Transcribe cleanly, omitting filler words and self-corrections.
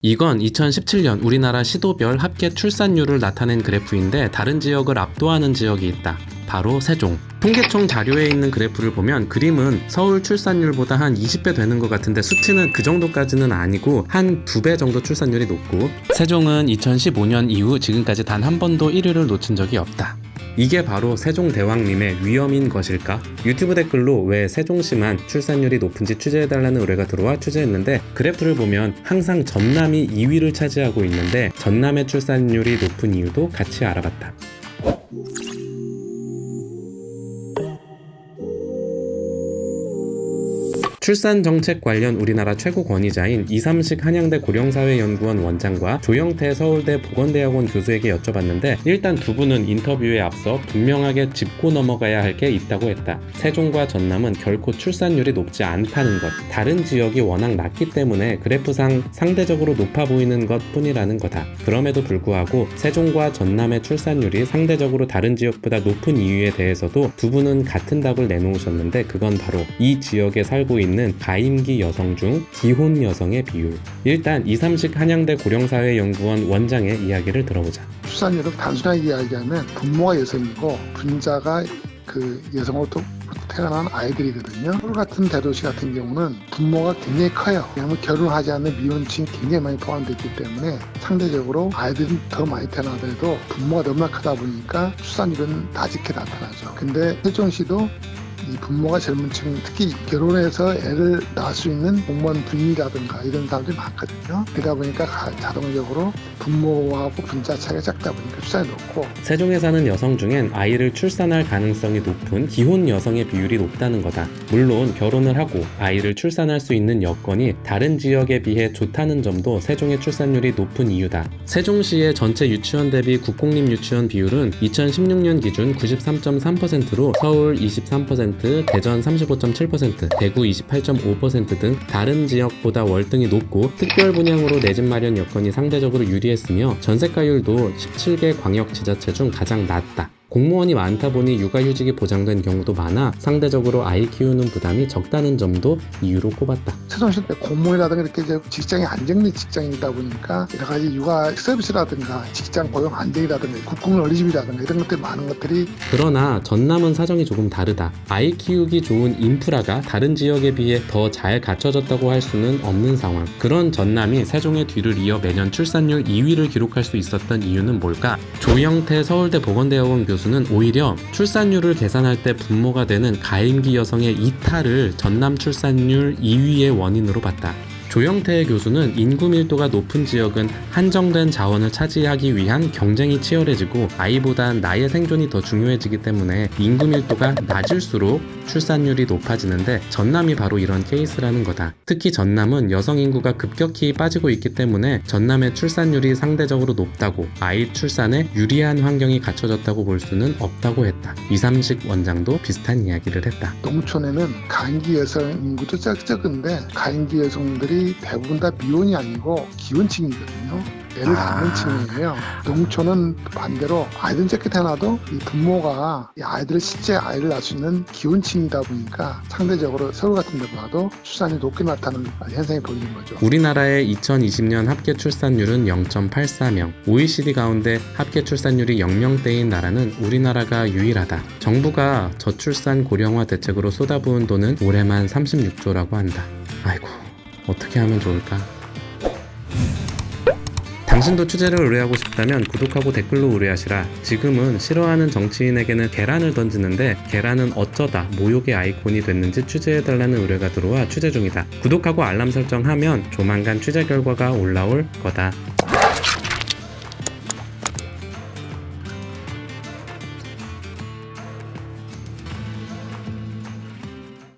이건 2017년 우리나라 시도별 합계 출산율을 나타낸 그래프인데 다른 지역을 압도하는 지역이 있다. 바로 세종. 통계청 자료에 있는 그래프를 보면 그림은 서울 출산율보다 한 20배 되는 것 같은데 수치는 그 정도까지는 아니고 한 2배 정도 출산율이 높고, 세종은 2015년 이후 지금까지 단 한 번도 1위를 놓친 적이 없다. 이게 바로 세종대왕님의 위험인 것일까? 유튜브 댓글로 왜 세종시만 출산율이 높은지 취재해달라는 의뢰가 들어와 취재했는데, 그래프를 보면 항상 전남이 2위를 차지하고 있는데 전남의 출산율이 높은 이유도 같이 알아봤다. 출산정책 관련 우리나라 최고 권위자인 이삼식 한양대 고령사회연구원 원장과 조영태 서울대 보건대학원 교수에게 여쭤봤는데, 일단 두 분은 인터뷰에 앞서 분명하게 짚고 넘어가야 할 게 있다고 했다. 세종과 전남은 결코 출산율이 높지 않다는 것, 다른 지역이 워낙 낮기 때문에 그래프상 상대적으로 높아 보이는 것 뿐이라는 거다. 그럼에도 불구하고 세종과 전남의 출산율이 상대적으로 다른 지역보다 높은 이유에 대해서도 두 분은 같은 답을 내놓으셨는데, 그건 바로 이 지역에 살고 있는 가임기 여성 중 기혼 여성의 비율. 일단 이삼식 한양대 고령사회연구원 원장의 이야기를 들어보자. 출산율은 단순하게 이야기하면 부모가 여성이고 분자가 그 여성으로부터 태어난 아이들이거든요. 서울 같은 대도시 같은 경우는 부모가 굉장히 커요. 왜냐하면 결혼하지 않는 미혼층이 굉장히 많이 포함되어 있기 때문에 상대적으로 아이들은 더 많이 태어나더라도 부모가 너무나 크다 보니까 출산율은 낮게 나타나죠. 근데 세종시도 이 부모가 젊은 층, 특히 결혼해서 애를 낳을 수 있는 공무원 부인이라든가 이런 사람들이 많거든요. 그러다 보니까 자동적으로 부모하고 분자 차이가 작다 보니까 출산이 높고, 세종에 사는 여성 중엔 아이를 출산할 가능성이 높은 기혼 여성의 비율이 높다는 거다. 물론 결혼을 하고 아이를 출산할 수 있는 여건이 다른 지역에 비해 좋다는 점도 세종의 출산율이 높은 이유다. 세종시의 전체 유치원 대비 국공립 유치원 비율은 2016년 기준 93.3%로 서울 23%, 대전 35.7%, 대구 28.5% 등 다른 지역보다 월등히 높고, 특별 분양으로 내 집 마련 여건이 상대적으로 유리했으며 전세가율도 17개 광역지자체 중 가장 낮다. 공무원이 많다 보니 육아휴직이 보장된 경우도 많아 상대적으로 아이 키우는 부담이 적다는 점도 이유로 꼽았다. 세종시 공무원이라든가 이렇게 직장이 안정된 직장이다 보니까 여러 가지 육아 서비스라든가 직장 고용 안정이라든가 국공립 어린이집이라든가 이런 것들이 많은 것들이. 그러나 전남은 사정이 조금 다르다. 아이 키우기 좋은 인프라가 다른 지역에 비해 더 잘 갖춰졌다고 할 수는 없는 상황. 그런 전남이 세종의 뒤를 이어 매년 출산율 2위를 기록할 수 있었던 이유는 뭘까? 조영태 서울대 보건대학원 교수는 오히려 출산율을 계산할 때 분모가 되는 가임기 여성의 이탈을 전남 출산율 2위의 원인으로 봤다. 조영태 교수는 인구 밀도가 높은 지역은 한정된 자원을 차지하기 위한 경쟁이 치열해지고 아이보단 나의 생존이 더 중요해지기 때문에 인구 밀도가 낮을수록 출산율이 높아지는데, 전남이 바로 이런 케이스라는 거다. 특히 전남은 여성 인구가 급격히 빠지고 있기 때문에 전남의 출산율이 상대적으로 높다고 아이 출산에 유리한 환경이 갖춰졌다고 볼 수는 없다고 했다. 이삼식 원장도 비슷한 이야기를 했다. 농촌에는 가임기 여성 인구도 적은데 가임기 여성들이 대부분 다 미혼이 아니고 기혼층이거든요. 애를 낳는 층이에요. 농촌은 반대로 아이들 적게 태어나도 이 부모가 이 아이들을 실제 아이를 낳을 수 있는 기혼층이다 보니까 상대적으로 서울 같은 데 봐도 출산이 높게 나타나는 현상이 보이는 거죠. 우리나라의 2020년 합계 출산율은 0.84명. OECD 가운데 합계 출산율이 0명대인 나라는 우리나라가 유일하다. 정부가 저출산 고령화 대책으로 쏟아부은 돈은 올해만 36조라고 한다. 아이고, 어떻게 하면 좋을까? 당신도 취재를 의뢰하고 싶다면 구독하고 댓글로 의뢰하시라. 지금은 싫어하는 정치인에게는 계란을 던지는데 계란은 어쩌다 모욕의 아이콘이 됐는지 취재해달라는 의뢰가 들어와 취재 중이다. 구독하고 알람 설정하면 조만간 취재 결과가 올라올 거다.